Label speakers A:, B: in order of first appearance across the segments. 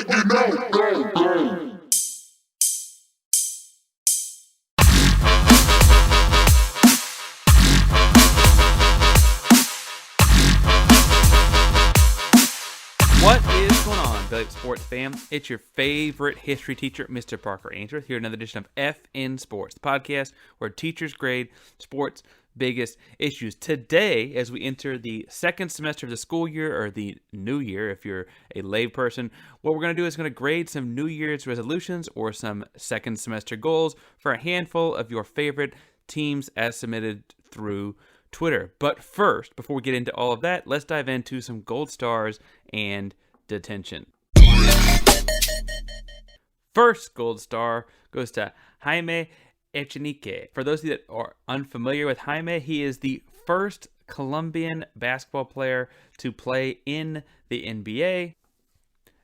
A: fight, you know.
B: What is going on, Belly Up Sports fam? It's your favorite history teacher, Mr. Parker Ainsworth, here in another edition of F in Sports, the podcast where teachers grade sports' biggest issues. Today, as we enter the second semester of the school year, or the new year if you're a lay person, what we're going to do is going to grade some New Year's resolutions or some second semester goals for a handful of your favorite teams as submitted through Twitter. But first, before we get into all of that, let's dive into some gold stars and detention. First gold star goes to Jaime Echenique. For those of you that are unfamiliar with Jaime, he is the first Colombian basketball player to play in the NBA.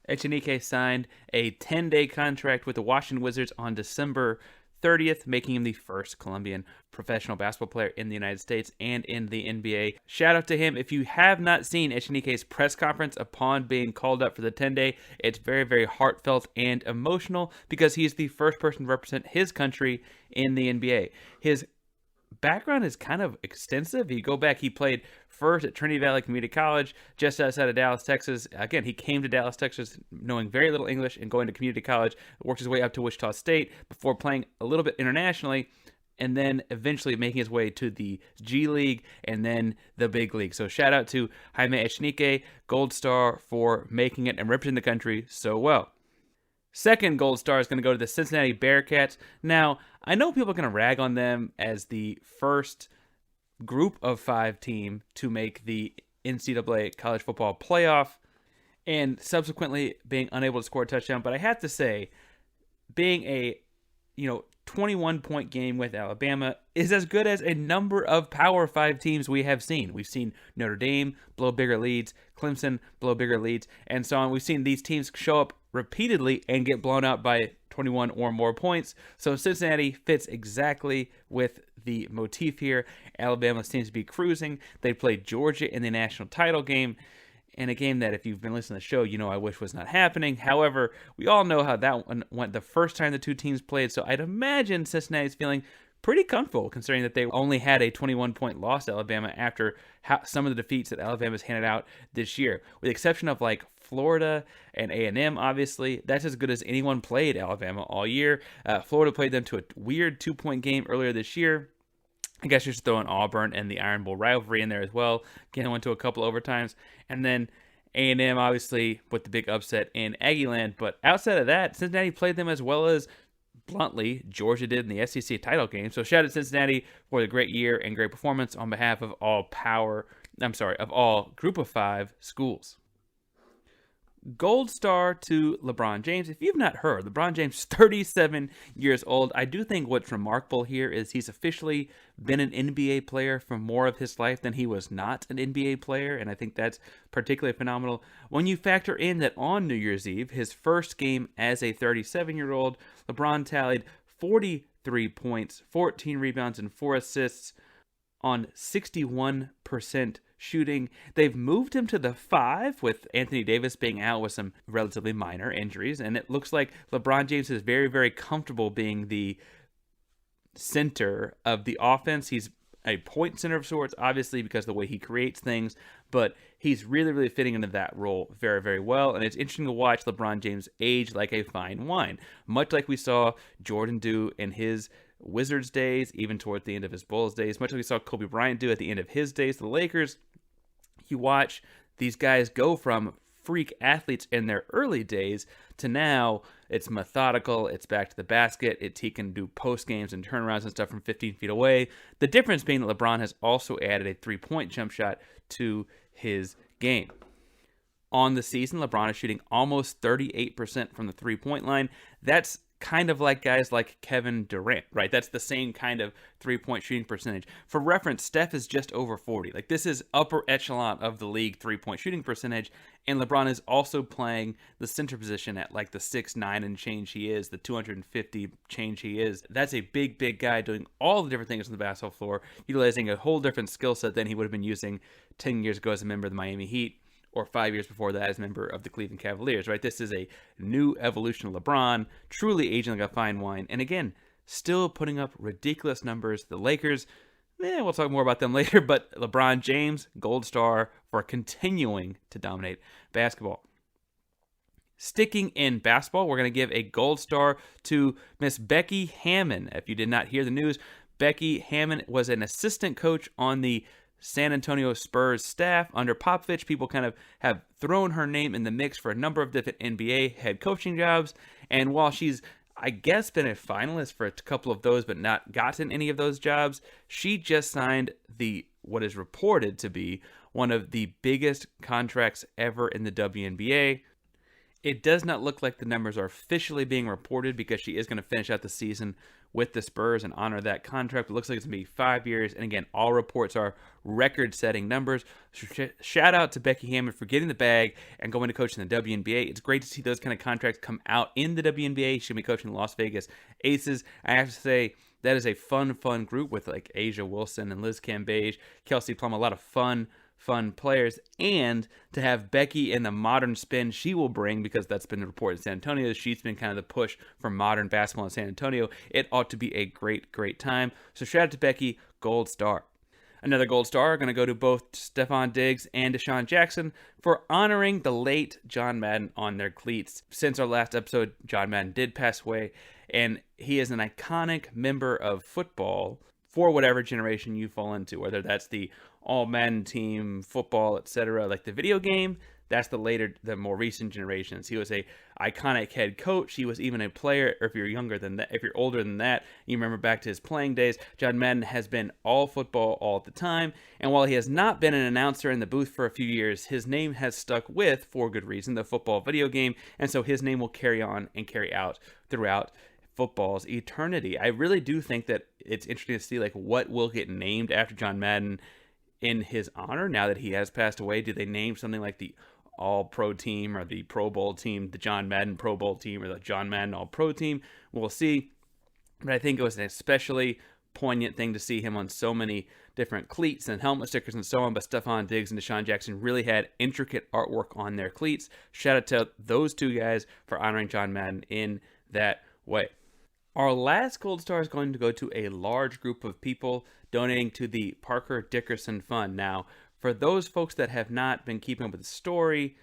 B: Echenique signed a 10-day contract with the Washington Wizards on December 30th, making him the first Colombian professional basketball player in the United States and in the NBA. Shout out to him. If you have not seen Echenique's press conference upon being called up for the 10-day, it's very, very heartfelt and emotional because he's the first person to represent his country in the NBA. His background is kind of extensive. You go back, he played first at Trinity Valley Community College, just outside of Dallas, Texas. Again, he came to Dallas, Texas, knowing very little English and going to community college, worked his way up to Wichita State before playing a little bit internationally, and then eventually making his way to the G League and then the big league. So shout out to Jaime Echenique, gold star for making it and representing the country so well. Second gold star is going to go to the Cincinnati Bearcats. Now, I know people are going to rag on them as the first group of 5 team to make the NCAA college football playoff and subsequently being unable to score a touchdown. But I have to say, being a 21-point game with Alabama is as good as a number of Power 5 teams we have seen. We've seen Notre Dame blow bigger leads, Clemson blow bigger leads, and so on. We've seen these teams show up repeatedly and get blown out by 21 or more points. So Cincinnati fits exactly with the motif here. Alabama seems to be cruising. They played Georgia in the national title game, in a game that, if you've been listening to the show, you know I wish was not happening. However, we all know how that one went the first time the two teams played, so I'd imagine Cincinnati's feeling pretty comfortable considering that they only had a 21-point loss to Alabama after some of the defeats that Alabama's handed out this year. With the exception of Florida and A&M, obviously, that's as good as anyone played Alabama all year. Florida played them to a weird 2-point game earlier this year. I guess you should throw in Auburn and the Iron Bowl rivalry in there as well. Again, went to a couple overtimes. And then A&M, obviously, with the big upset in Aggieland. But outside of that, Cincinnati played them as well as, bluntly, Georgia did in the SEC title game. So shout out to Cincinnati for the great year and great performance on behalf of all Group of 5 schools. Gold star to LeBron James. If you've not heard, LeBron James, 37 years old. I do think what's remarkable here is he's officially been an NBA player for more of his life than he was not an NBA player, and I think that's particularly phenomenal. When you factor in that on New Year's Eve, his first game as a 37-year-old, LeBron tallied 43 points, 14 rebounds, and 4 assists on 61% shooting. They've moved him to the 5 with Anthony Davis being out with some relatively minor injuries, and it looks like LeBron James is very, very comfortable being the center of the offense. He's a point center of sorts, obviously, because of the way he creates things, but he's really, really fitting into that role very, very well, and it's interesting to watch LeBron James age like a fine wine, much like we saw Jordan do in his Wizards days, even towards the end of his Bulls days, much like we saw Kobe Bryant do at the end of his days to the Lakers. You watch these guys go from freak athletes in their early days to now it's methodical, it's back to the basket, he can do post games and turnarounds and stuff from 15 feet away. The difference being that LeBron has also added a 3-point jump shot to his game. On the season, LeBron is shooting almost 38% from the 3-point line. That's kind of like guys like Kevin Durant, right? That's the same kind of 3-point shooting percentage. For reference, Steph is just over 40. This is upper echelon of the league 3-point shooting percentage, and LeBron is also playing the center position at the 6'9" and change he is, the 250 change he is. That's a big, big guy doing all the different things on the basketball floor, utilizing a whole different skill set than he would have been using 10 years ago as a member of the Miami Heat or 5 years before that as a member of the Cleveland Cavaliers, right? This is a new evolution of LeBron, truly aging like a fine wine. And again, still putting up ridiculous numbers. The Lakers, we'll talk more about them later, but LeBron James, gold star for continuing to dominate basketball. Sticking in basketball, we're going to give a gold star to Miss Becky Hammon. If you did not hear the news, Becky Hammon was an assistant coach on the San Antonio Spurs staff under Popovich. People kind of have thrown her name in the mix for a number of different NBA head coaching jobs. And while she's, I guess, been a finalist for a couple of those, but not gotten any of those jobs, she just signed what is reported to be one of the biggest contracts ever in the WNBA. It does not look like the numbers are officially being reported because she is going to finish out the season with the Spurs and honor that contract. It looks like it's going to be 5 years. And again, all reports are record-setting numbers. So shout out to Becky Hammon for getting the bag and going to coach in the WNBA. It's great to see those kind of contracts come out in the WNBA. She'll be coaching the Las Vegas Aces. I have to say, that is a fun group with like Asia Wilson and Liz Cambage, Kelsey Plum, a lot of fun players, and to have Becky in the modern spin she will bring, because that's been the report in San Antonio. She's been kind of the push for modern basketball in San Antonio. It ought to be a great time. So shout out to Becky, gold star. Another gold star going to go to both Stephon Diggs and Deshaun Jackson for honoring the late John Madden on their cleats. Since our last episode, John Madden did pass away, and he is an iconic member of football for whatever generation you fall into, whether that's the all-Madden team, football, etc., like the video game. That's the more recent generations. He was a iconic head coach. He was even a player. Or if you're younger than that, if you're older than that, you remember back to his playing days. John Madden has been all football all the time. And while he has not been an announcer in the booth for a few years, his name has stuck with, for good reason, the football video game. And so his name will carry on and carry out throughout football's eternity. I really do think that it's interesting to see like what will get named after John Madden in his honor now that he has passed away. Do they name something like the All-Pro team or the Pro Bowl team, the John Madden Pro Bowl team, or the John Madden All-Pro team? We'll see. But I think it was an especially poignant thing to see him on so many different cleats and helmet stickers and so on. But Stephon Diggs and Deshaun Jackson really had intricate artwork on their cleats. Shout out to those two guys for honoring John Madden in that way. Our last gold star is going to go to a large group of people donating to the Parker Dickerson Fund. Now, for those folks that have not been keeping up with the story,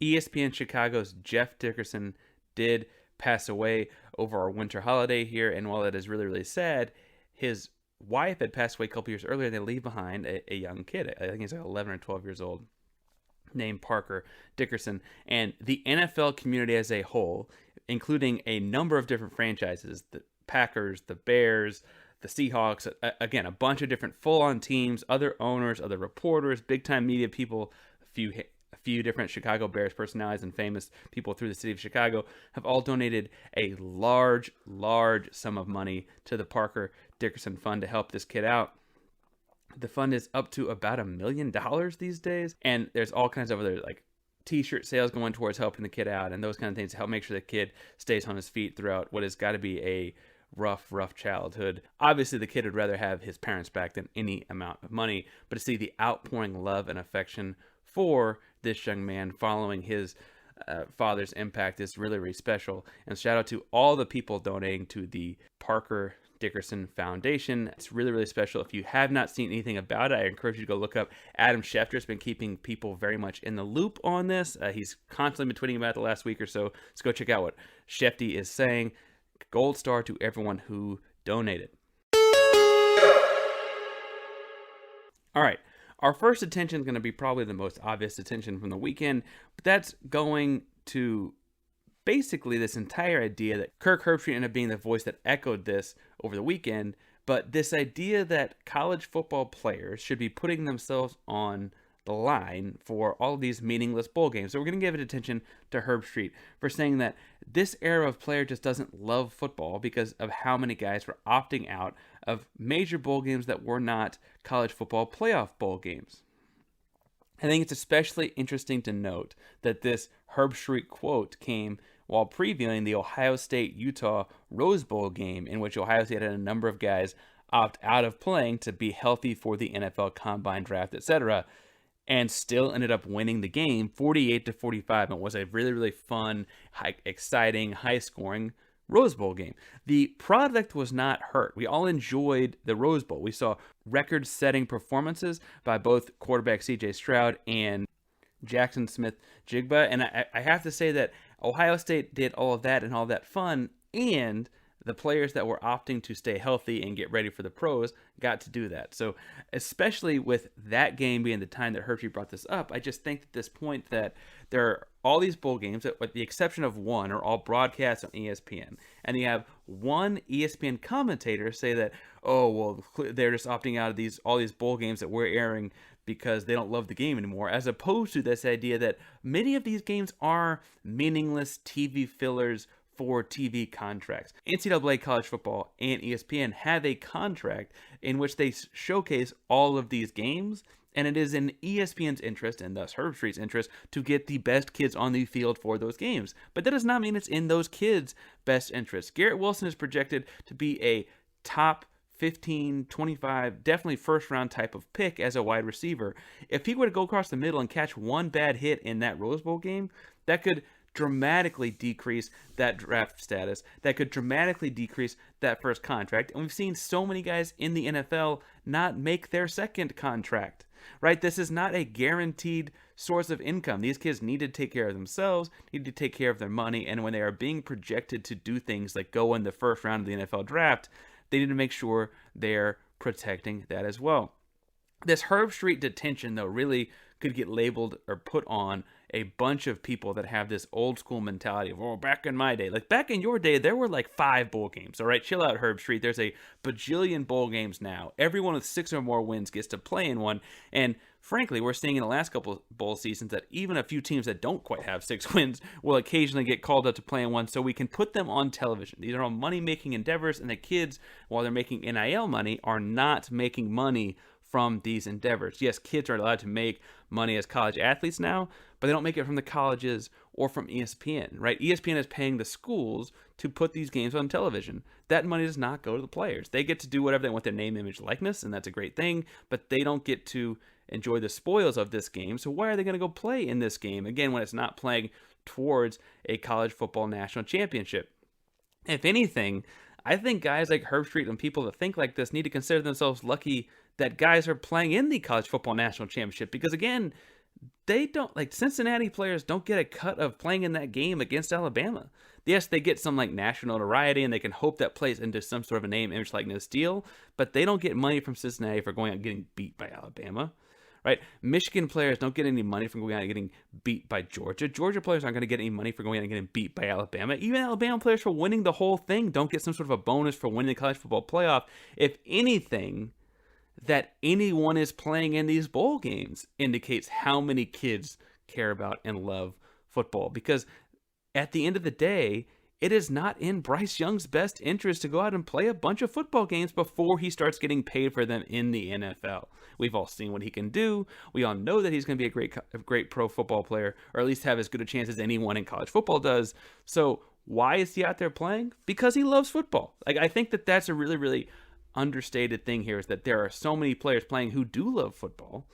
B: ESPN Chicago's Jeff Dickerson did pass away over our winter holiday here, and while that is really sad, his wife had passed away a couple years earlier. They leave behind a young kid. I think he's like 11 or 12 years old, named Parker Dickerson. And the NFL community as a whole, including a number of different franchises, the Packers, the Bears, the Seahawks, again, a bunch of different full-on teams, other owners, other reporters, big-time media people, a few different Chicago Bears personalities and famous people through the city of Chicago have all donated a large sum of money to the Parker Dickerson Fund to help this kid out. The fund is up to about $1 million these days, and there's all kinds of other like t-shirt sales going towards helping the kid out and those kind of things to help make sure the kid stays on his feet throughout what has got to be a rough childhood. Obviously, the kid would rather have his parents back than any amount of money, but to see the outpouring love and affection for this young man following his father's impact is really special. And shout out to all the people donating to the Parker Dickerson Foundation. It's really special. If you have not seen anything about it, I encourage you to go look up. Adam Schefter's been keeping people very much in the loop on this. He's constantly been tweeting about it the last week or so. Let's go check out what Shefty is saying. Gold star to everyone who donated. All right. Our first attention is going to be probably the most obvious attention from the weekend, but that's going to basically this entire idea that Kirk Herbstreit ended up being the voice that echoed this over the weekend, but this idea that college football players should be putting themselves on the line for all of these meaningless bowl games. So we're going to give it attention to Herbstreit for saying that this era of player just doesn't love football because of how many guys were opting out of major bowl games that were not college football playoff bowl games. I think it's especially interesting to note that this Herbstreit quote came while previewing the Ohio State-Utah Rose Bowl game, in which Ohio State had a number of guys opt out of playing to be healthy for the NFL Combine Draft, etc. and still ended up winning the game 48-45. It was a really, really fun, exciting, high-scoring Rose Bowl game. The product was not hurt. We all enjoyed the Rose Bowl. We saw record-setting performances by both quarterback C.J. Stroud and Jackson Smith-Jigba, and I have to say that Ohio State did all of that and all that fun, and the players that were opting to stay healthy and get ready for the pros got to do that. So especially with that game being the time that Herbstreit brought this up, I just think at this point that there are all these bowl games, with the exception of one, are all broadcast on ESPN. And you have one ESPN commentator say that, oh, well, they're just opting out of all these bowl games that we're airing because they don't love the game anymore, as opposed to this idea that many of these games are meaningless TV fillers for TV contracts. NCAA college football and ESPN have a contract in which they showcase all of these games, and it is in ESPN's interest, and thus Herbstreit's interest, to get the best kids on the field for those games. But that does not mean it's in those kids' best interest. Garrett Wilson is projected to be a top 15, 25, definitely first round type of pick as a wide receiver. If he were to go across the middle and catch one bad hit in that Rose Bowl game, that could dramatically decrease that draft status. That could dramatically decrease that first contract. And we've seen so many guys in the NFL not make their second contract, right? This is not a guaranteed source of income. These kids need to take care of themselves, need to take care of their money. And when they are being projected to do things like go in the first round of the NFL draft, they need to make sure they're protecting that as well. This Herbstreit detention, though, really could get labeled or put on a bunch of people that have this old school mentality of, oh, back in my day. Like, back in your day, there were like 5 bowl games, all right? Chill out, Herbstreit. There's a bajillion bowl games now. Everyone with 6 or more wins gets to play in one. And frankly, we're seeing in the last couple bowl seasons that even a few teams that don't quite have 6 wins will occasionally get called up to play in one, so we can put them on television. These are all money-making endeavors, and the kids, while they're making NIL money, are not making money from these endeavors. Yes, kids are allowed to make money as college athletes now, but they don't make it from the colleges or from ESPN, right? ESPN is paying the schools to put these games on television. That money does not go to the players. They get to do whatever they want, their name, image, likeness, and that's a great thing, but they don't get to enjoy the spoils of this game. So why are they going to go play in this game, again, when it's not playing towards a college football national championship? If anything, I think guys like Herbstreit and people that think like this need to consider themselves lucky that guys are playing in the college football national championship, because again, they don't, like, Cincinnati players don't get a cut of playing in that game against Alabama. Yes, they get some like national notoriety and they can hope that plays into some sort of a name, image, likeness deal, but they don't get money from Cincinnati for going out and getting beat by Alabama, right? Michigan players don't get any money from going out and getting beat by Georgia. Georgia players aren't going to get any money for going out and getting beat by Alabama. Even Alabama players for winning the whole thing don't get some sort of a bonus for winning the college football playoff. If anything, that anyone is playing in these bowl games indicates how many kids care about and love football. Because at the end of the day, it is not in Bryce Young's best interest to go out and play a bunch of football games before he starts getting paid for them in the NFL. We've all seen what he can do. We all know that he's going to be a great pro football player, or at least have as good a chance as anyone in college football does. So why is he out there playing? Because he loves football. Like, I think that that's a really, really understated thing here, is that there are so many players playing who do love football,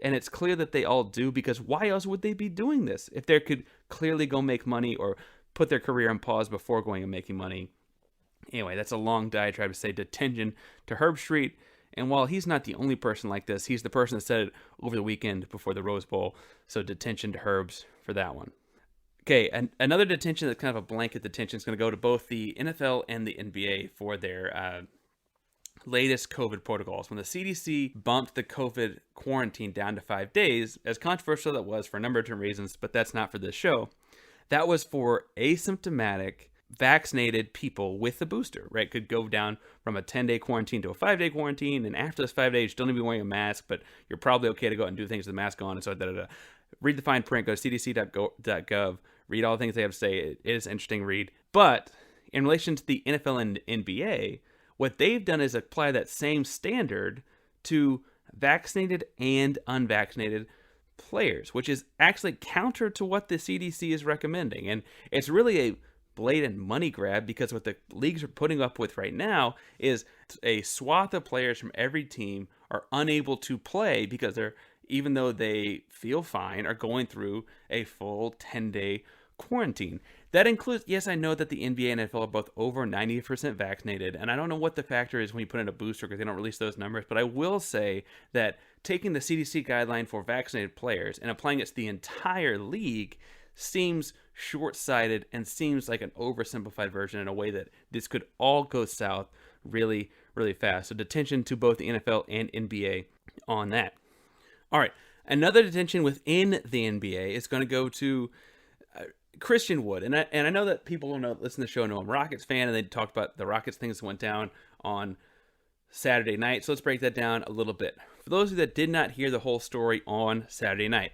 B: and it's clear that they all do, because why else would they be doing this if they could clearly go make money or put their career on pause before going and making money? Anyway, that's a long diatribe to say detention to Herbstreit, and while he's not the only person like this, he's the person that said it over the weekend before the Rose Bowl, so detention to Herbs for that one. Okay, another detention that's kind of a blanket detention is going to go to both the NFL and the NBA for their latest COVID protocols. When the CDC bumped the COVID quarantine down to 5 days, as controversial that was for a number of different reasons, but that's not for this show, that was for asymptomatic vaccinated people with the booster, right? Could go down from a 10-day quarantine to a 5-day quarantine, and after those 5 days, you don't need to be wearing a mask, but you're probably okay to go out and do things with the mask on, and so read the fine print, go to cdc.gov, read all the things they have to say. It is an interesting read. But in relation to the NFL and NBA, what they've done is apply that same standard to vaccinated and unvaccinated players, which is actually counter to what the CDC is recommending. And it's really a blatant money grab, because what the leagues are putting up with right now is a swath of players from every team are unable to play because they're even though they feel fine, are going through a full 10-day quarantine. That includes, yes, I know that the NBA and NFL are both over 90% vaccinated, and I don't know what the factor is when you put in a booster because they don't release those numbers, but I will say that taking the CDC guideline for vaccinated players and applying it to the entire league seems short-sighted and seems like an oversimplified version in a way that this could all go south really, really fast. So detention to both the NFL and NBA on that. All right, another detention within the NBA is going to go to Christian Wood. And I know that people who listen to the show know I'm a Rockets fan, and they talked about the Rockets things that went down on Saturday night. So let's break that down a little bit. For those of you that did not hear the whole story on Saturday night,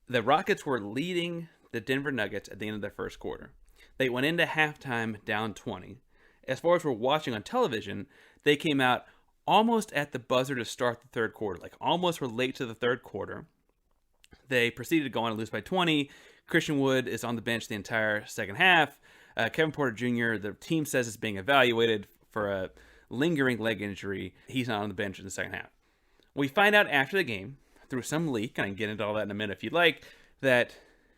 B: the Rockets were leading the Denver Nuggets at the end of their first quarter. They went into halftime down 20. As far as we're watching on television, they came out almost at the buzzer to start the third quarter, like almost were late to the third quarter. They proceeded to go on and lose by 20. Christian Wood is on the bench the entire second half. Kevin Porter Jr., the team says, is being evaluated for a lingering leg injury. He's not on the bench in the second half. We find out after the game, through some leak, and I can get into all that in a minute if you'd like, that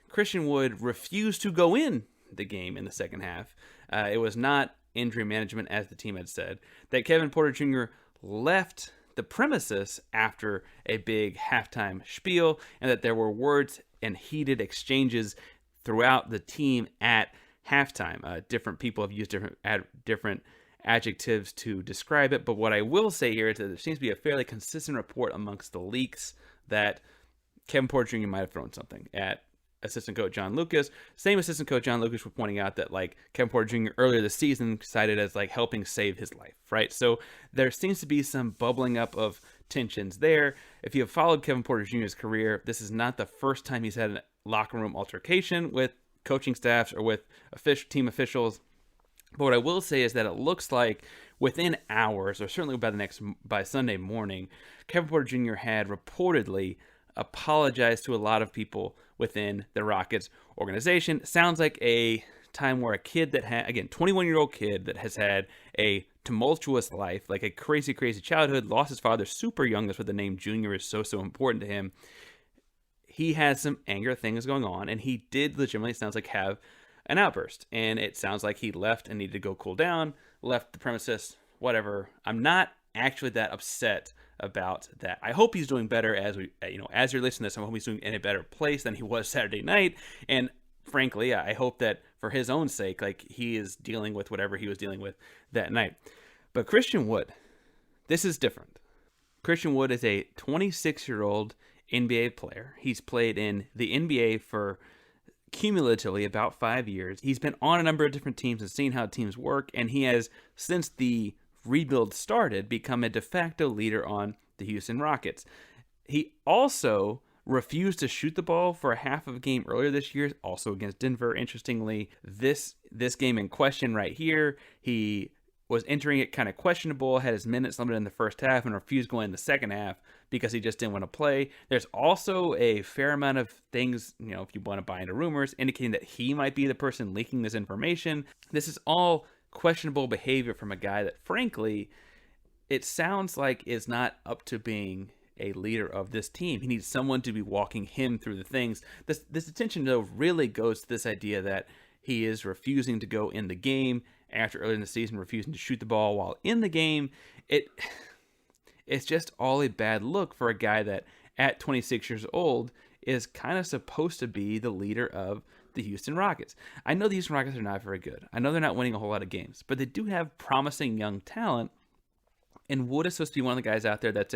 B: Christian Wood refused to go in the game in the second half. It was not injury management, as the team had said. That Kevin Porter Jr. left the premises after a big halftime spiel, and that there were words and heated exchanges throughout the team at halftime. Different people have used different adjectives to describe it, but what I will say here is that there seems to be a fairly consistent report amongst the leaks that Kevin Porter Jr. might have thrown something at assistant coach John Lucas. Same assistant coach John Lucas was pointing out that like Kevin Porter Jr. earlier this season cited as like helping save his life, right? So there seems to be some bubbling up of tensions there. If you have followed Kevin Porter Jr.'s career, this is not the first time he's had a locker room altercation with coaching staffs or with team officials. But what I will say is that it looks like within hours, or certainly by Sunday morning, Kevin Porter Jr. had reportedly apologized to a lot of people within the Rockets organization. Sounds like a time where a kid that had, again, 21-year-old kid that has had a tumultuous life, like a crazy, crazy childhood, lost his father super young. That's what the name Junior is so important to him. He has some anger things going on, and he did legitimately, sounds like, have an outburst. And it sounds like he left and needed to go cool down, left the premises, whatever. I'm not actually that upset about that. I hope he's doing better as you're listening to this. I hope he's doing in a better place than he was Saturday night. And frankly, I hope that for his own sake, like he is dealing with whatever he was dealing with that night. But Christian Wood, this is different. Christian Wood is a 26-year-old NBA player. He's played in the NBA for cumulatively about 5 years. He's been on a number of different teams and seen how teams work, and he has, since the rebuild started, become a de facto leader on the Houston Rockets. He also refused to shoot the ball for a half of a game earlier this year, also against Denver. Interestingly, this game in question right here, he was entering it kind of questionable, had his minutes limited in the first half, and refused going in the second half because he just didn't want to play. There's also a fair amount of things, if you want to buy into rumors, indicating that he might be the person leaking this information. This is all questionable behavior from a guy that, frankly, it sounds like is not up to being a leader of this team. He needs someone to be walking him through the things. This attention, though, really goes to this idea that he is refusing to go in the game after early in the season, refusing to shoot the ball while in the game. It's just all a bad look for a guy that at 26 years old is kind of supposed to be the leader of the Houston Rockets. I know the Houston Rockets are not very good. I know they're not winning a whole lot of games, but they do have promising young talent. And Wood is supposed to be one of the guys out there that's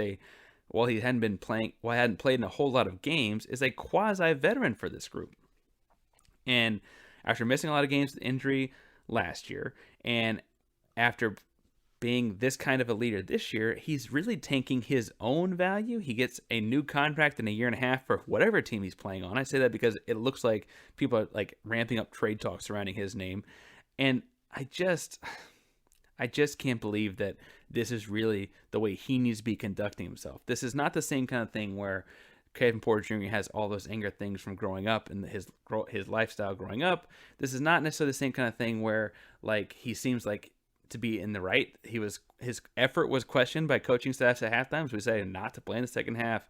B: while he hadn't played in a whole lot of games, is a quasi-veteran for this group. And after missing a lot of games with injury last year, and after being this kind of a leader this year, he's really tanking his own value. He gets a new contract in a year and a half for whatever team he's playing on. I say that because it looks like people are like ramping up trade talks surrounding his name. And I just can't believe that this is really the way he needs to be conducting himself. This is not the same kind of thing where Kevin Porter Jr. has all those anger things from growing up and his lifestyle growing up. This is not necessarily the same kind of thing where like he seems like to be in the right. His effort was questioned by coaching staffs at halftime, so we decided not to play in the second half.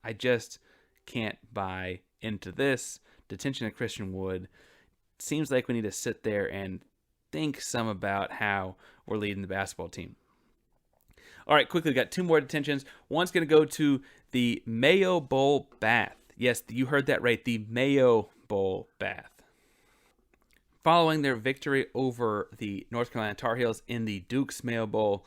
B: I just can't buy into this. Detention of Christian Wood. Seems like we need to sit there and think some about how we're leading the basketball team. All right, quickly, we got 2 more detentions. One's going to go to the Mayo Bowl bath. Yes, you heard that right, the Mayo Bowl bath. Following their victory over the North Carolina Tar Heels in the Duke's Mayo Bowl,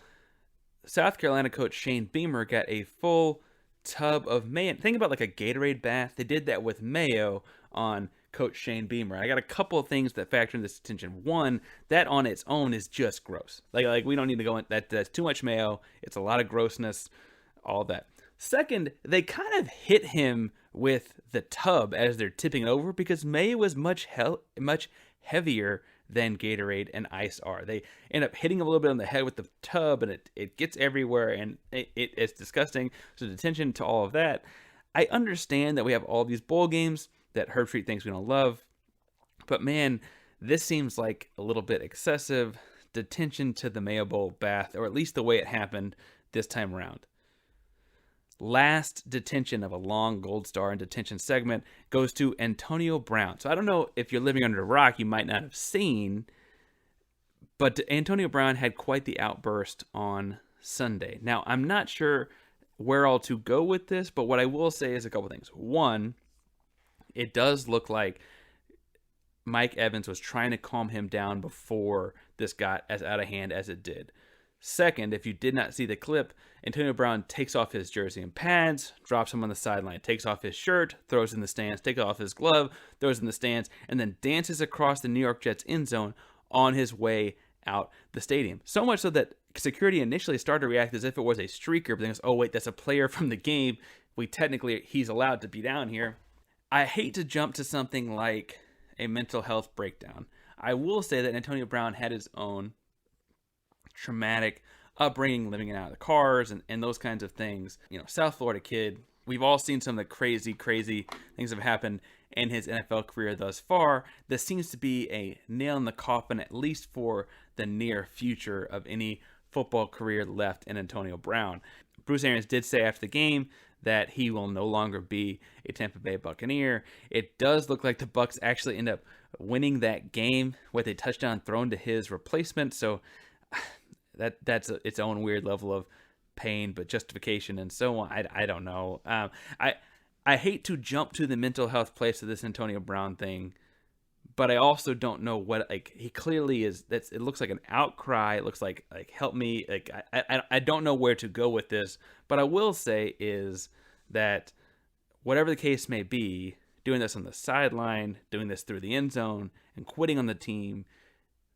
B: South Carolina coach Shane Beamer got a full tub of Mayo. Think about like a Gatorade bath. They did that with Mayo on Coach Shane Beamer. I got a couple of things that factor in this detention. One, that on its own is just gross. Like we don't need to go in. That's too much mayo. It's a lot of grossness. All that. Second, they kind of hit him with the tub as they're tipping it over because mayo is much heavier than Gatorade and ice are. They end up hitting him a little bit on the head with the tub, and it gets everywhere, and it's disgusting. So detention to all of that. I understand that we have all these bowl games that Herbstreit thinks we don't love, but man, this seems like a little bit excessive. Detention to the Mayo Bowl bath, or at least the way it happened this time around. Last detention of a long gold star and detention segment goes to Antonio Brown. So I don't know if you're living under a rock, you might not have seen, but Antonio Brown had quite the outburst on Sunday. Now, I'm not sure where all to go with this, but what I will say is a couple things. One, it does look like Mike Evans was trying to calm him down before this got as out of hand as it did. Second, if you did not see the clip, Antonio Brown takes off his jersey and pads, drops him on the sideline, takes off his shirt, throws in the stands, takes off his glove, throws in the stands, and then dances across the New York Jets end zone on his way out the stadium. So much so that security initially started to react as if it was a streaker, but then goes, oh wait, that's a player from the game. He's allowed to be down here. I hate to jump to something like a mental health breakdown. I will say that Antonio Brown had his own traumatic upbringing, living out of the cars and those kinds of things. You know, South Florida kid. We've all seen some of the crazy things that have happened in his NFL career thus far. This seems to be a nail in the coffin, at least for the near future of any football career left in Antonio Brown. Bruce Arians did say after the game that he will no longer be a Tampa Bay Buccaneer. It does look like the Bucs actually end up winning that game with a touchdown thrown to his replacement. So that's its own weird level of pain, but justification and so on. I don't know. I hate to jump to the mental health place of this Antonio Brown thing, but I also don't know what, like, he clearly is. It looks like an outcry. It looks like help me. Like I don't know where to go with this, but I will say is that whatever the case may be, doing this on the sideline, doing this through the end zone, and quitting on the team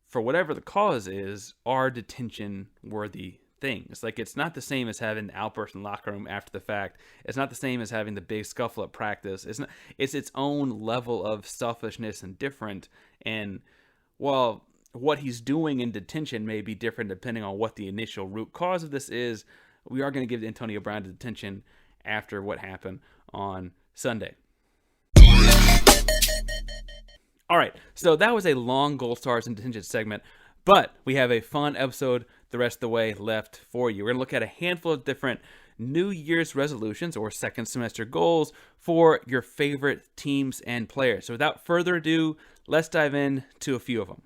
B: for whatever the cause is, are detention worthy things. Like, it's not the same as having the outburst in the locker room after the fact. It's not the same as having the big scuffle at practice. It's its own level of selfishness and different. And while what he's doing in detention may be different depending on what the initial root cause of this is, we are going to give Antonio Brown detention after what happened on Sunday. All right, so that was a long Gold Stars and detention segment, but we have a fun episode the rest of the way left for you. We're going to look at a handful of different New Year's resolutions or second semester goals for your favorite teams and players. So without further ado, let's dive into a few of them.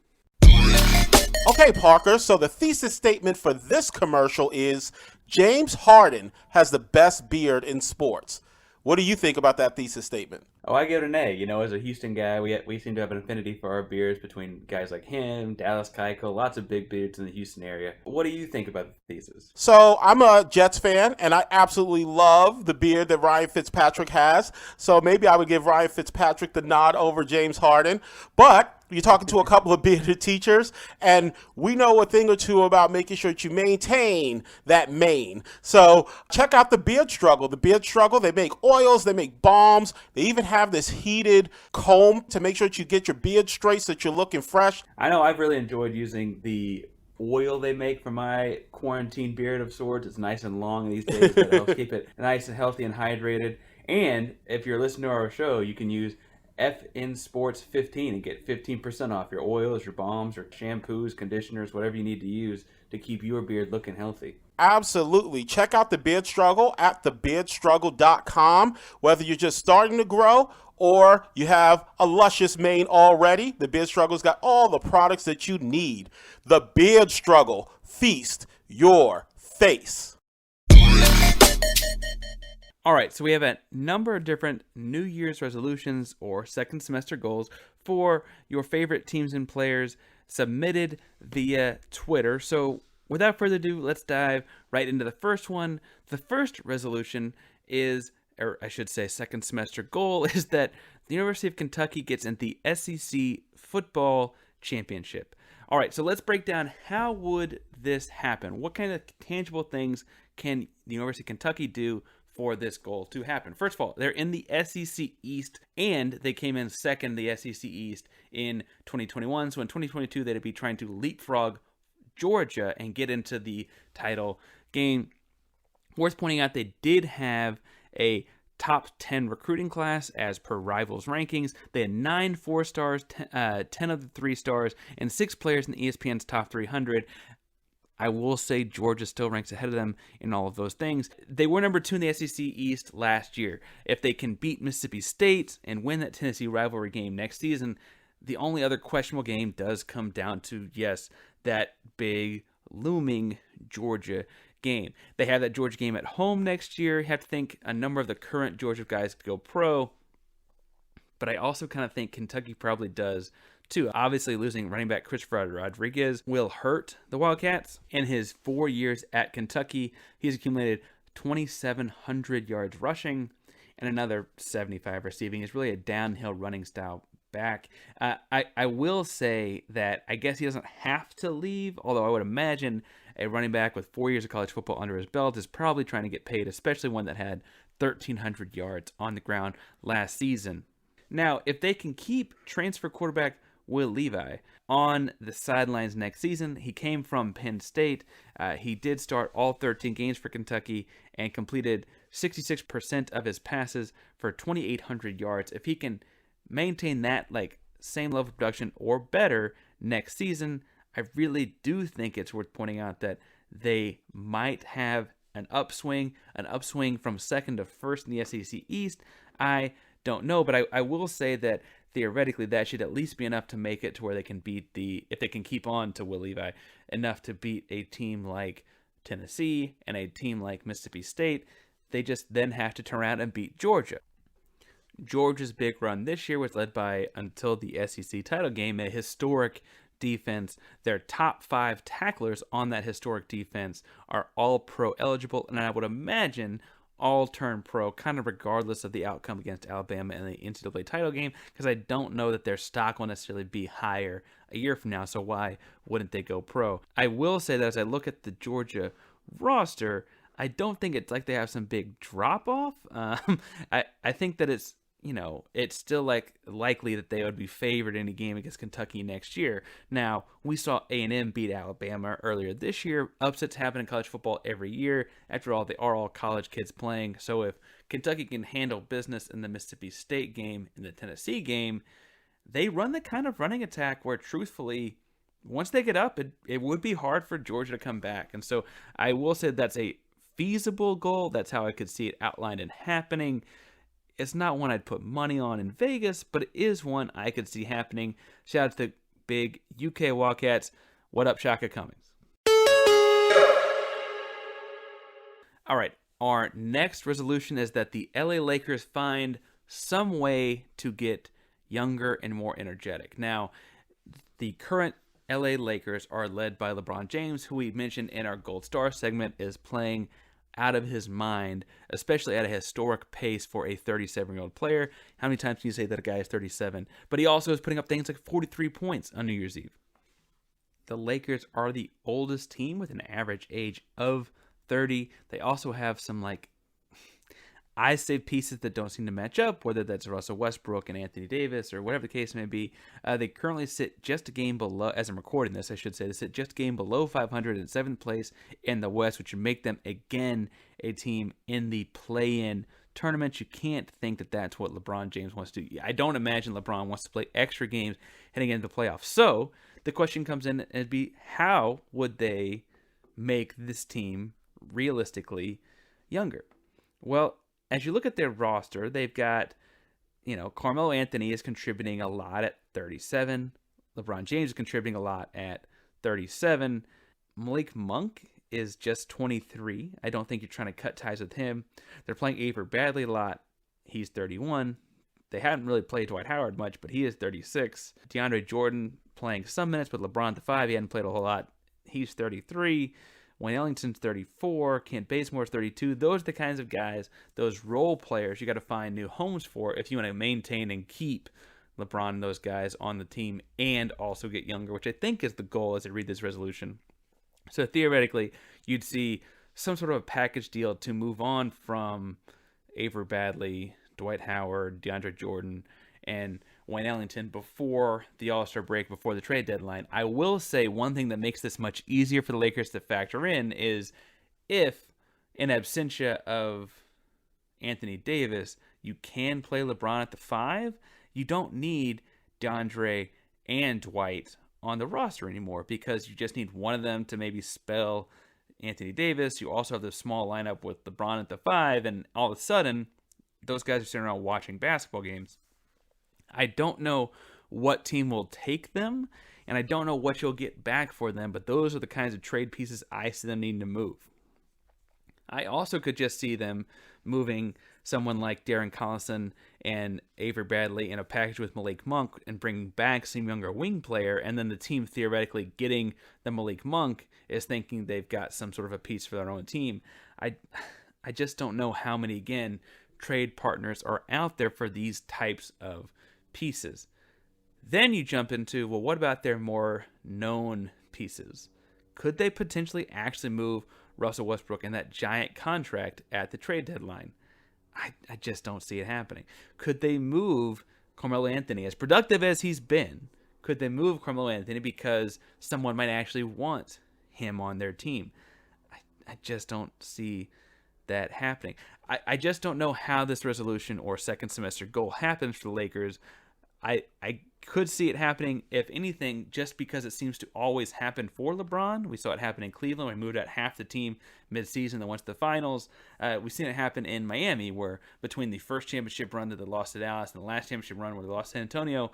C: Okay, Parker, so the thesis statement for this commercial is James Harden has the best beard in sports. What do you think about that thesis statement?
B: Oh, I give it an A. You know, as a Houston guy, we seem to have an affinity for our beards between guys like him, Dallas Keuchel, lots of big beards in the Houston area. What do you think about the thesis?
C: So I'm a Jets fan, and I absolutely love the beard that Ryan Fitzpatrick has. So maybe I would give Ryan Fitzpatrick the nod over James Harden. But you're talking to a couple of bearded teachers, and we know a thing or two about making sure that you maintain that mane. So check out the Beard Struggle. The Beard Struggle, they make oils, they make balms. They even have this heated comb to make sure that you get your beard straight so that you're looking fresh.
B: I know I've really enjoyed using the oil they make for my quarantine beard of sorts. It's nice and long these days, but it helps keep it nice and healthy and hydrated. And if you're listening to our show, you can use FN Sports 15 and get 15% off your oils, your balms, your shampoos, conditioners, whatever you need to use to keep your beard looking healthy.
C: Absolutely. Check out The Beard Struggle at thebeardstruggle.com. Whether you're just starting to grow or you have a luscious mane already, The Beard Struggle's got all the products that you need. The Beard Struggle. Feast your face.
B: All right, so we have a number of different New Year's resolutions or second semester goals for your favorite teams and players submitted via Twitter. So without further ado, let's dive right into the first one. The first resolution is, or I should say second semester goal, is that the University of Kentucky gets into the SEC football championship. All right, so let's break down how would this happen? What kind of tangible things can the University of Kentucky do for this goal to happen? First of all, they're in the SEC East, and they came in second in the SEC East in 2021. So in 2022, they'd be trying to leapfrog Georgia and get into the title game. Worth pointing out, they did have a top 10 recruiting class as per Rivals rankings. They had 9 4-stars, 10 of the 3 stars, and 6 players in ESPN's top 300. I will say Georgia still ranks ahead of them in all of those things. They were number 2 in the SEC East last year. If they can beat Mississippi State and win that Tennessee rivalry game next season, the only other questionable game does come down to, yes, that big looming Georgia game. They have that Georgia game at home next year. You have to think a number of the current Georgia guys could go pro, but I also kind of think Kentucky probably does too. Obviously, losing running back Christopher Rodriguez will hurt the Wildcats. In his 4 years at Kentucky, he's accumulated 2,700 yards rushing and another 75 receiving. It's really a downhill running style back. I will say that I guess he doesn't have to leave, although I would imagine a running back with 4 years of college football under his belt is probably trying to get paid, especially one that had 1,300 yards on the ground last season. Now, if they can keep transfer quarterback Will Levi on the sidelines next season, he came from Penn State. He did start all 13 games for Kentucky and completed 66% of his passes for 2,800 yards. If he can maintain that same level of production or better next season, I really do think it's worth pointing out that they might have an upswing from second to first in the SEC East. I don't know, but I will say that theoretically that should at least be enough to make it to where they can beat if they can keep on to Will Levi, enough to beat a team like Tennessee and a team like Mississippi State. They just then have to turn around and beat Georgia. Georgia's big run this year was led by, until the SEC title game, a historic defense. Their top 5 tacklers on that historic defense are all pro eligible, and I would imagine all turn pro kind of regardless of the outcome against Alabama in the NCAA title game, because I don't know that their stock will necessarily be higher a year from now, so why wouldn't they go pro? I will say that as I look at the Georgia roster, I don't think it's like they have some big drop-off. I think that it's still likely that they would be favored in a game against Kentucky next year. Now, we saw A&M beat Alabama earlier this year. Upsets happen in college football every year. After all, they are all college kids playing. So if Kentucky can handle business in the Mississippi State game, in the Tennessee game, they run the kind of running attack where, truthfully, once they get up, it would be hard for Georgia to come back. And so I will say that's a feasible goal. That's how I could see it outlined and happening. It's not one I'd put money on in Vegas, but it is one I could see happening. Shout out to the big UK Wildcats. What up, Shaka Cummings? All right, our next resolution is that the LA Lakers find some way to get younger and more energetic. Now, the current LA Lakers are led by LeBron James, who we mentioned in our Gold Star segment is playing out of his mind, especially at a historic pace for a 37-year-old player. How many times can you say that a guy is 37? But he also is putting up things like 43 points on New Year's Eve. The Lakers are the oldest team with an average age of 30. They also have some I say pieces that don't seem to match up, whether that's Russell Westbrook and Anthony Davis or whatever the case may be. They currently sit just a game below, as I'm recording this, I should say, they sit just a game below 500 in 7th place in the West, which would make them, again, a team in the play-in tournaments, you can't think that that's what LeBron James wants to do. I don't imagine LeBron wants to play extra games heading into the playoffs. So the question comes in and be, how would they make this team realistically younger? Well, as you look at their roster, they've got, Carmelo Anthony is contributing a lot at 37. LeBron James is contributing a lot at 37. Malik Monk is just 23. I don't think you're trying to cut ties with him. They're playing Avery Bradley a lot. He's 31. They haven't really played Dwight Howard much, but he is 36. DeAndre Jordan playing some minutes with LeBron at the 5. He hadn't played a whole lot. He's 33. Wayne Ellington's 34. Kent Bazemore's 32. Those are the kinds of guys, those role players you got to find new homes for if you want to maintain and keep LeBron and those guys on the team and also get younger, which I think is the goal as I read this resolution. So theoretically, you'd see some sort of a package deal to move on from Avery Bradley, Dwight Howard, DeAndre Jordan, and Wayne Ellington before the All-Star break, before the trade deadline. I will say one thing that makes this much easier for the Lakers to factor in is if, in absentia of Anthony Davis, you can play LeBron at the 5, you don't need DeAndre and Dwight on the roster anymore because you just need one of them to maybe spell Anthony Davis. You also have the small lineup with LeBron at the 5, and all of a sudden, those guys are sitting around watching basketball games. I don't know what team will take them, and I don't know what you'll get back for them, but those are the kinds of trade pieces I see them needing to move. I also could just see them moving someone like Darren Collison and Avery Bradley in a package with Malik Monk and bringing back some younger wing player, and then the team theoretically getting the Malik Monk is thinking they've got some sort of a piece for their own team. I just don't know how many, again, trade partners are out there for these types of pieces. Then you jump into, well, what about their more known pieces? Could they potentially actually move Russell Westbrook in that giant contract at the trade deadline? I just don't see it happening. Could they move Carmelo Anthony, as productive as he's been? Could they move Carmelo Anthony because someone might actually want him on their team? I just don't see that happening. I just don't know how this resolution or second semester goal happens for the Lakers. I could see it happening, if anything, just because it seems to always happen for LeBron. We saw it happen in Cleveland. We moved out half the team mid-season that went to the finals. We've seen it happen in Miami, where between the first championship run that they lost to Dallas and the last championship run where they lost to San Antonio,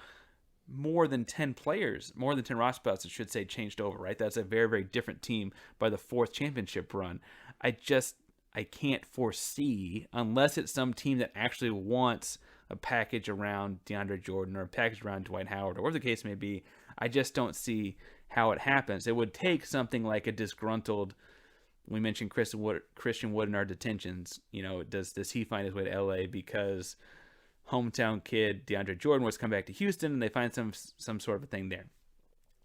B: more than 10 roster spots, I should say, changed over, right? That's a very, very different team by the fourth championship run. I can't foresee, unless it's some team that actually wants a package around DeAndre Jordan or a package around Dwight Howard or whatever the case may be, I just don't see how it happens. It would take something like a disgruntled, we mentioned Christian Wood in our detentions. Does he find his way to LA because hometown kid DeAndre Jordan was come back to Houston and they find some sort of a thing there?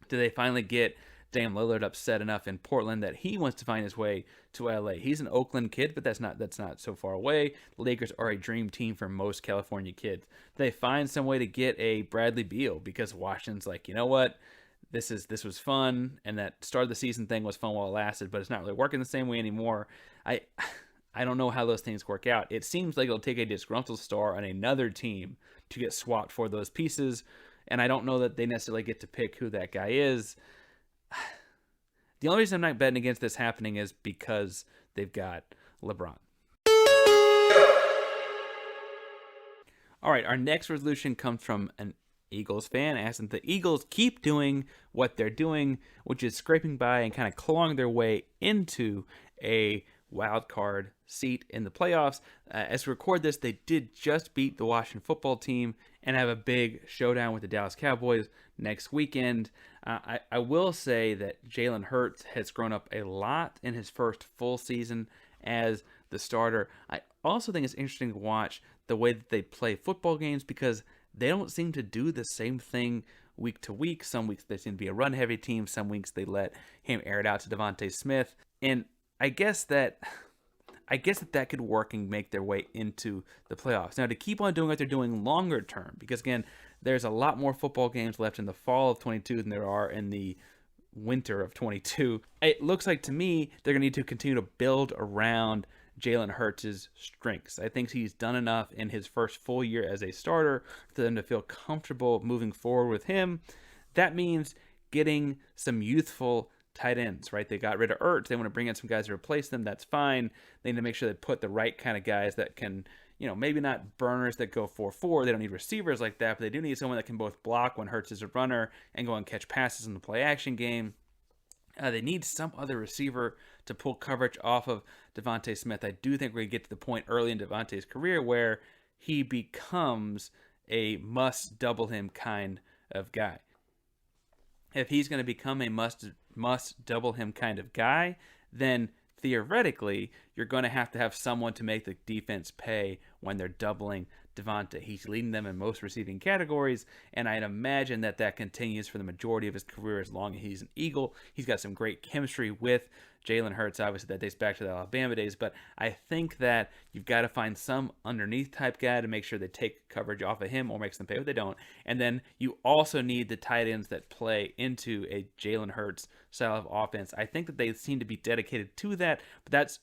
B: Do they finally get Dame Lillard upset enough in Portland that he wants to find his way to LA? He's an Oakland kid, but that's not so far away. The Lakers are a dream team for most California kids. They find some way to get a Bradley Beal because Washington's like, you know what? This was fun, and that start of the season thing was fun while it lasted, but it's not really working the same way anymore. I don't know how those things work out. It seems like it'll take a disgruntled star on another team to get swapped for those pieces, and I don't know that they necessarily get to pick who that guy is. The only reason I'm not betting against this happening is because they've got LeBron. All right, our next resolution comes from an Eagles fan asking the Eagles keep doing what they're doing, which is scraping by and kind of clawing their way into a wild card seat in the playoffs. As we record this, they did just beat the Washington football team and have a big showdown with the Dallas Cowboys next weekend. I will say that Jalen Hurts has grown up a lot in his first full season as the starter. I also think it's interesting to watch the way that they play football games because they don't seem to do the same thing week to week. Some weeks they seem to be a run-heavy team. Some weeks they let him air it out to Devontae Smith. And I guess that could work and make their way into the playoffs. Now, to keep on doing what they're doing longer term, because again, there's a lot more football games left in the fall of 22 than there are in the winter of 22. It looks like to me they're going to need to continue to build around Jalen Hurts' strengths. I think he's done enough in his first full year as a starter for them to feel comfortable moving forward with him. That means getting some youthful tight ends, right? They got rid of Ertz. They want to bring in some guys to replace them. That's fine. They need to make sure they put the right kind of guys that can, maybe not burners that go 4-4. They don't need receivers like that, but they do need someone that can both block when Hurts is a runner and go and catch passes in the play action game. They need some other receiver to pull coverage off of Devontae Smith. I do think we're going to get to the point early in Devontae's career where he becomes a must double him kind of guy. If he's going to become a must double him kind of guy, then theoretically you're going to have someone to make the defense pay when they're doubling Devontae. He's leading them in most receiving categories, and I'd imagine that continues for the majority of his career as long as he's an Eagle. He's got some great chemistry with Jalen Hurts. Obviously, that dates back to the Alabama days, but I think that you've got to find some underneath type guy to make sure they take coverage off of him or makes them pay what they don't. And then you also need the tight ends that play into a Jalen Hurts style of offense. I think that they seem to be dedicated to that, but that's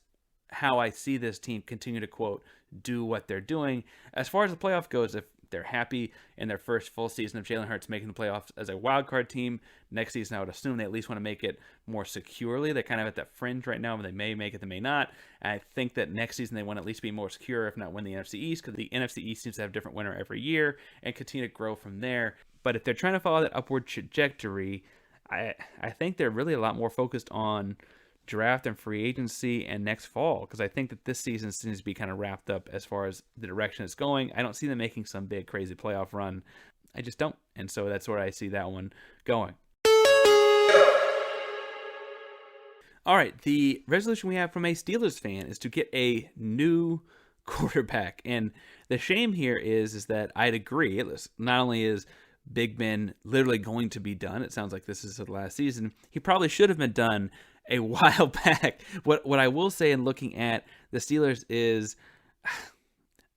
B: how I see this team continue to, quote, do what they're doing. As far as the playoff goes, if they're happy in their first full season of Jalen Hurts making the playoffs as a wild card team, next season I would assume they at least want to make it more securely. They're kind of at that fringe right now, but they may make it, they may not. And I think that next season they want to at least be more secure, if not win the NFC East, because the NFC East seems to have a different winner every year, and continue to grow from there. But if they're trying to follow that upward trajectory, I think they're really a lot more focused on draft and free agency and next fall, because I think that this season seems to be kind of wrapped up as far as the direction it's going. I don't see them making some big crazy playoff run. I just don't. And so that's where I see that one going. All right, the resolution we have from a Steelers fan is to get a new quarterback. And the shame here is that I'd agree. Not only is Big Ben literally going to be done, it sounds like this is the last season, he probably should have been done a while back. What I will say in looking at the Steelers is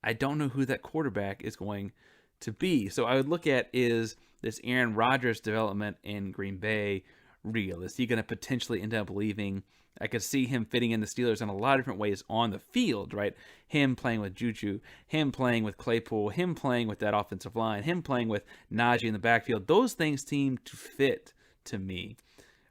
B: I don't know who that quarterback is going to be. So I would look at, is this Aaron Rodgers development in Green Bay real? Is he going to potentially end up leaving? I could see him fitting in the Steelers in a lot of different ways on the field, right? Him playing with Juju, him playing with Claypool, him playing with that offensive line, him playing with Najee in the backfield. Those things seem to fit to me.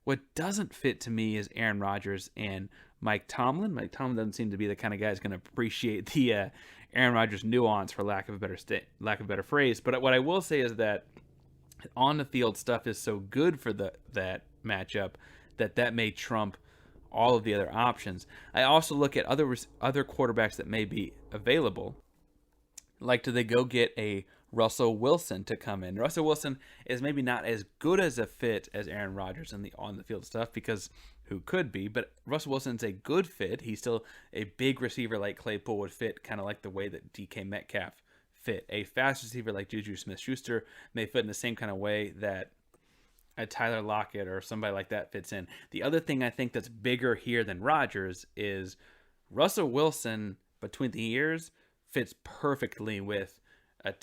B: What doesn't fit to me is Aaron Rodgers and Mike Tomlin. Mike Tomlin doesn't seem to be the kind of guy who's going to appreciate the Aaron Rodgers nuance, for lack of a better phrase. But what I will say is that on the field stuff is so good for that matchup that may trump all of the other options. I also look at other quarterbacks that may be available. Like, do they go get a Russell Wilson to come in? Russell Wilson is maybe not as good as a fit as Aaron Rodgers in the on-the-field stuff, because who could be, but Russell Wilson's a good fit. He's still a big receiver like Claypool would fit, kind of like the way that DK Metcalf fit. A fast receiver like Juju Smith-Schuster may fit in the same kind of way that a Tyler Lockett or somebody like that fits in. The other thing I think that's bigger here than Rodgers is Russell Wilson, between the years, fits perfectly with a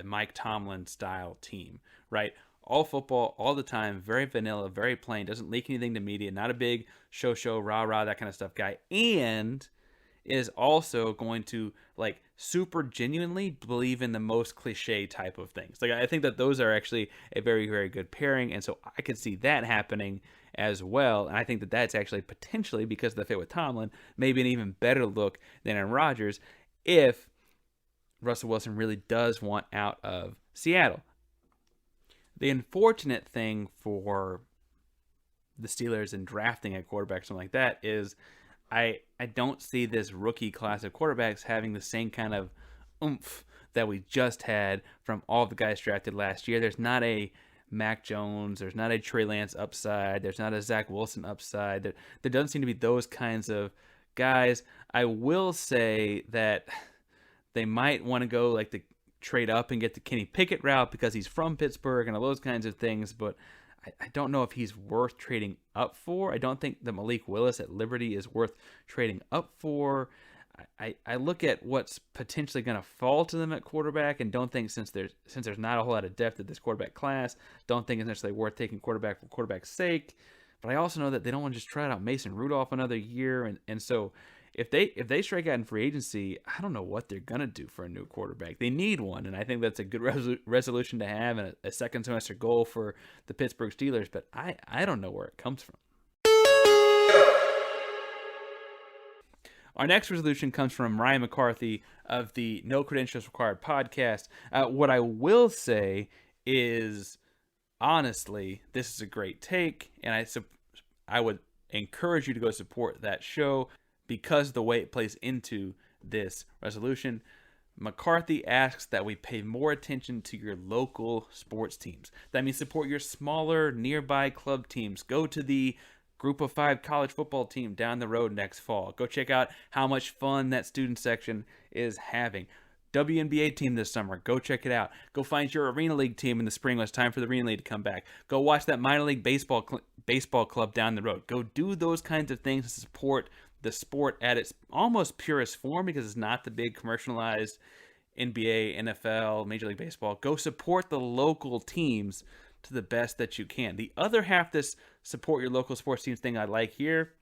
B: Mike Tomlin style team, right? All football, all the time, very vanilla, very plain, doesn't leak anything to media, not a big show, rah, that kind of stuff guy, and is also going to super genuinely believe in the most cliche type of things. I think that those are actually a very, very good pairing, and so I could see that happening as well. And I think that that's actually potentially, because of the fit with Tomlin, maybe an even better look than Aaron Rodgers if Russell Wilson really does want out of Seattle. The unfortunate thing for the Steelers in drafting a quarterback, something like that, is I don't see this rookie class of quarterbacks having the same kind of oomph that we just had from all the guys drafted last year. There's not a Mac Jones, there's not a Trey Lance upside, there's not a Zach Wilson upside. There doesn't seem to be those kinds of guys. I will say that they might want to go the trade up and get the Kenny Pickett route because he's from Pittsburgh and all those kinds of things, but I don't know if he's worth trading up for. I don't think that Malik Willis at Liberty is worth trading up for. I look at what's potentially going to fall to them at quarterback, and don't think, since there's not a whole lot of depth at this quarterback class, don't think it's necessarily worth taking quarterback for quarterback's sake. But I also know that they don't want to just try out Mason Rudolph another year, and so if they strike out in free agency, I don't know what they're gonna do for a new quarterback. They need one, and I think that's a good resolution to have and a second semester goal for the Pittsburgh Steelers. But I don't know where it comes from. Our next resolution comes from Ryan McCarthy of the No Credentials Required podcast. What I will say is, honestly, this is a great take, and I would encourage you to go support that show because of the way it plays into this resolution. McCarthy asks that we pay more attention to your local sports teams. That means support your smaller, nearby club teams. Go to the Group of 5 college football team down the road next fall. Go check out how much fun that student section is having. WNBA team this summer. Go check it out. Go find your Arena League team in the spring when it's time for the Arena League to come back. Go watch that minor league baseball club down the road. Go do those kinds of things to support the sport at its almost purest form, because it's not the big commercialized NBA, NFL, Major League Baseball. Go support the local teams to the best that you can. The other half this support your local sports teams thing I like here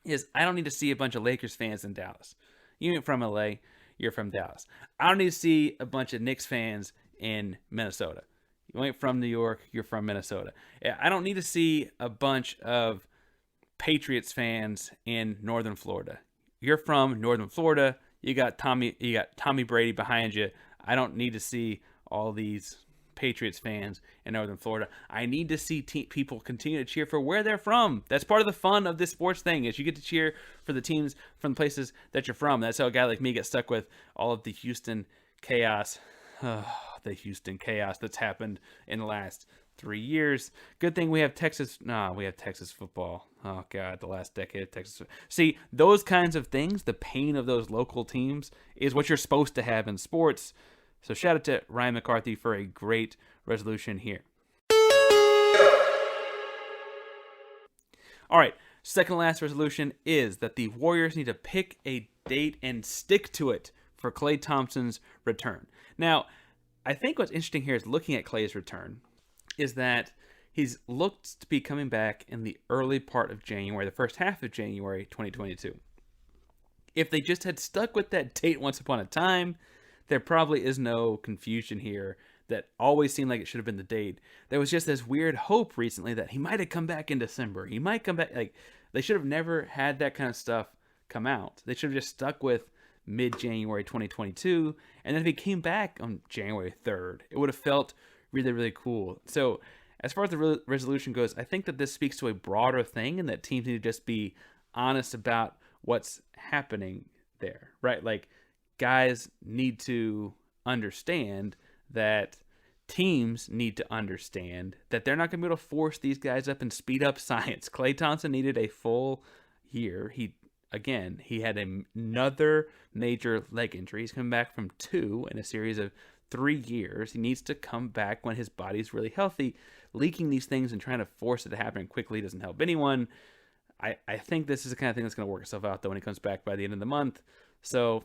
B: is I don't need to see a bunch of Lakers fans in Dallas. You ain't from LA, you're from Dallas. I don't need to see a bunch of Knicks fans in Minnesota. You ain't from New York, you're from Minnesota. I don't need to see a bunch of Patriots fans in Northern Florida. You're from Northern Florida. You got Tommy Brady behind you. I don't need to see all these Patriots fans in Northern Florida. I need to see people continue to cheer for where they're from. That's part of the fun of this sports thing, is you get to cheer for the teams from the places that you're from. That's how a guy like me gets stuck with all of the Houston chaos. The Houston chaos that's happened in the last 3 years. Good thing we have Texas. No, we have Texas football. Oh God, the last decade of Texas. See, those kinds of things, the pain of those local teams, is what you're supposed to have in sports. So shout out to Ryan McCarthy for a great resolution here. All right, second last resolution is that the Warriors need to pick a date and stick to it for Klay Thompson's return. Now, I think what's interesting here is looking at Klay's return is that he's looked to be coming back in the early part of January, the first half of January 2022. If they just had stuck with that date once upon a time, there probably is no confusion here. That always seemed like it should have been the date. There was just this weird hope recently that he might have come back in December. He might come back. Like, they should have never had that kind of stuff come out. They should have just stuck with mid-January 2022. And then if he came back on January 3rd, it would have felt really, really cool. So as far as the resolution goes, I think that this speaks to a broader thing, and that teams need to just be honest about what's happening there, right? Like, guys need to understand that teams need to understand that they're not going to be able to force these guys up and speed up science. Klay Thompson needed a full year. He had another major leg injury. He's coming back from 2 in a series of 3 years. He needs to come back when his body's really healthy. Leaking these things and trying to force it to happen quickly doesn't help anyone. I think this is the kind of thing that's going to work itself out, though, when he comes back by the end of the month. So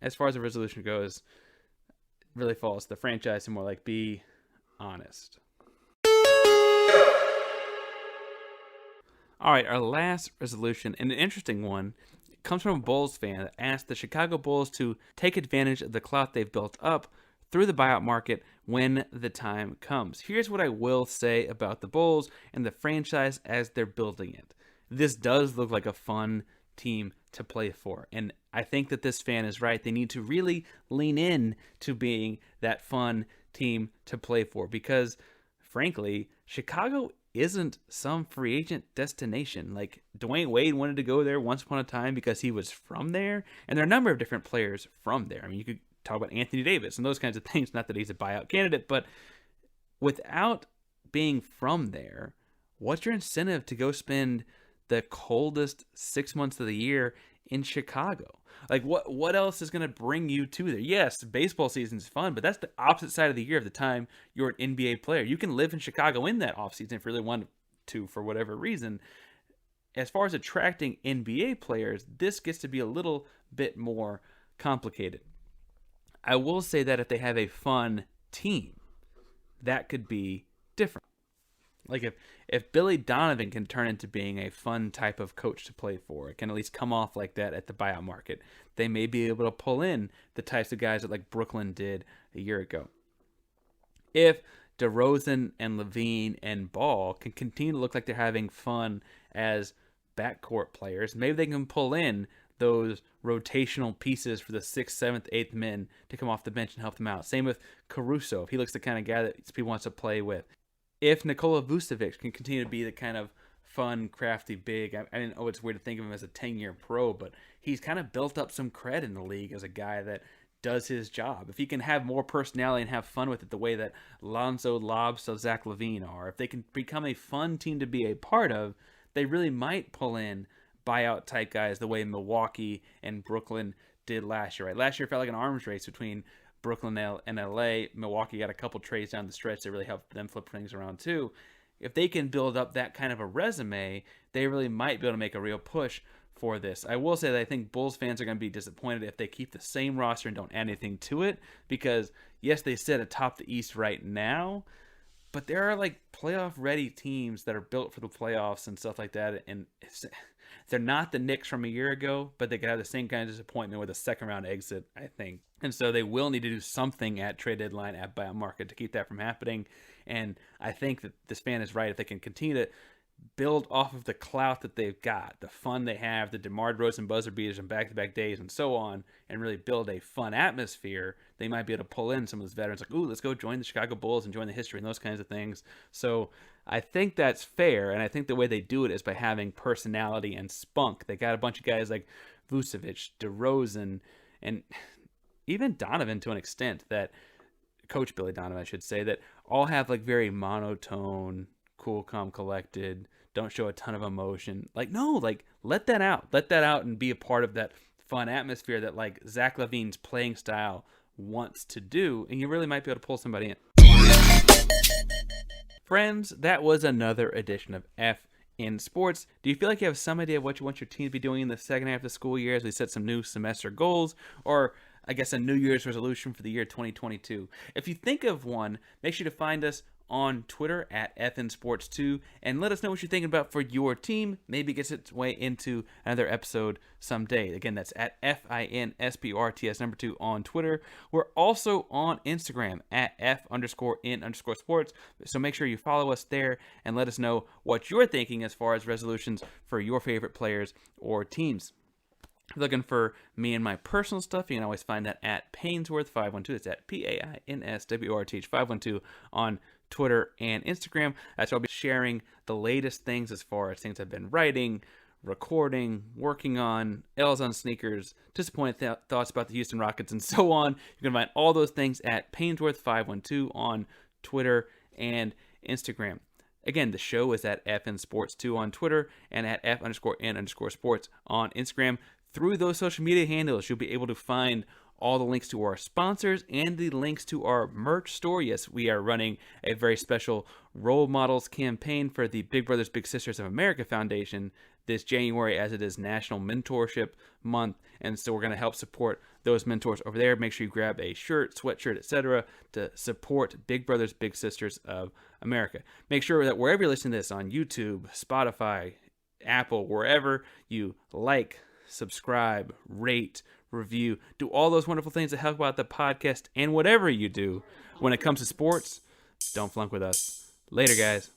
B: as far as the resolution goes, it really falls to the franchise and more like, be honest. All right, our last resolution, and an interesting one, comes from a Bulls fan that asked the Chicago Bulls to take advantage of the clout they've built up through the buyout market when the time comes. Here's what I will say about the Bulls and the franchise as they're building it. This does look like a fun team to play for, and I think that this fan is right. They need to really lean in to being that fun team to play for, because frankly, Chicago isn't some free agent destination. Like, Dwayne Wade wanted to go there once upon a time because he was from there, and there are a number of different players from there. I mean, you could talk about Anthony Davis and those kinds of things. Not that he's a buyout candidate, but without being from there, what's your incentive to go spend the coldest 6 months of the year in Chicago? Like, what else is going to bring you to there? Yes, baseball season's fun, but that's the opposite side of the year of the time you're an NBA player. You can live in Chicago in that offseason if you really want to, for whatever reason. As far as attracting NBA players, this gets to be a little bit more complicated. I will say that if they have a fun team, that could be different. Like if Billy Donovan can turn into being a fun type of coach to play for, it can at least come off like that at the buyout market, they may be able to pull in the types of guys that like Brooklyn did a year ago. If DeRozan and Levine and Ball can continue to look like they're having fun as backcourt players, maybe they can pull in those rotational pieces for the 6th, 7th, 8th men to come off the bench and help them out. Same with Caruso, if he looks the kind of guy that people wants to play with. If Nikola Vucevic can continue to be the kind of fun, crafty big, I know it's weird to think of him as a 10-year pro, but he's kind of built up some cred in the league as a guy that does his job. If he can have more personality and have fun with it the way that Lonzo Lobs to Zach LaVine are, if they can become a fun team to be a part of, they really might pull in buyout type guys the way Milwaukee and Brooklyn did last year. Right? Last year felt like an arms race between Brooklyn and LA. Milwaukee got a couple trades down the stretch that really helped them flip things around too. If they can build up that kind of a resume, they really might be able to make a real push for this. I will say that I think Bulls fans are going to be disappointed if they keep the same roster and don't add anything to it, because yes, they sit atop the East right now, but there are like playoff ready teams that are built for the playoffs and stuff like that, and they're not the Knicks from a year ago, but they could have the same kind of disappointment with a second round exit, I think. And so they will need to do something at trade deadline at buyout market to keep that from happening. And I think that this fan is right. If they can continue to build off of the clout that they've got, the fun they have, the DeMar DeRozan buzzer beaters and back-to-back days and so on, and really build a fun atmosphere, they might be able to pull in some of those veterans like, ooh, let's go join the Chicago Bulls and join the history and those kinds of things. So I think that's fair, and I think the way they do it is by having personality and spunk. They got a bunch of guys like Vucevic, DeRozan, and even Donovan to an extent, that Coach Billy Donovan, I should say, that all have like very monotone, cool, calm, collected, don't show a ton of emotion. Like, no, like let that out and be a part of that fun atmosphere that like Zach LaVine's playing style wants to do, and you really might be able to pull somebody in. Friends, that was another edition of F in Sports. Do you feel like you have some idea of what you want your team to be doing in the second half of the school year as we set some new semester goals, or I guess a New Year's resolution for the year 2022? If you think of one, make sure to find us on Twitter at FNSports2 and let us know what you're thinking about for your team. Maybe it gets its way into another episode someday. Again, that's at FINSPORTS2 on Twitter. We're also on Instagram at F_in_sports. So make sure you follow us there and let us know what you're thinking as far as resolutions for your favorite players or teams. If you're looking for me and my personal stuff, you can always find that at Ainsworth512. It's at PAINSWORTH 512 on Twitter and Instagram. That's where I'll be sharing the latest things as far as things I've been writing, recording, working on, L's on sneakers, disappointed thoughts about the Houston Rockets, and so on. You can find all those things at Ainsworth512 on Twitter and Instagram. Again, the show is at FNSports2 on Twitter and at F_in_sports on Instagram. Through those social media handles, you'll be able to find all the links to our sponsors and the links to our merch store. Yes, we are running a very special role models campaign for the Big Brothers Big Sisters of America Foundation this January, as it is National Mentorship Month, and so we're going to help support those mentors over there. Make sure you grab a shirt, sweatshirt, etc. to support Big Brothers Big Sisters of America. Make sure that wherever you're listening to this, on YouTube, Spotify, Apple, wherever you like, subscribe, rate, review, do all those wonderful things that help out the podcast. And whatever you do when it comes to sports, don't flunk with us. Later, guys.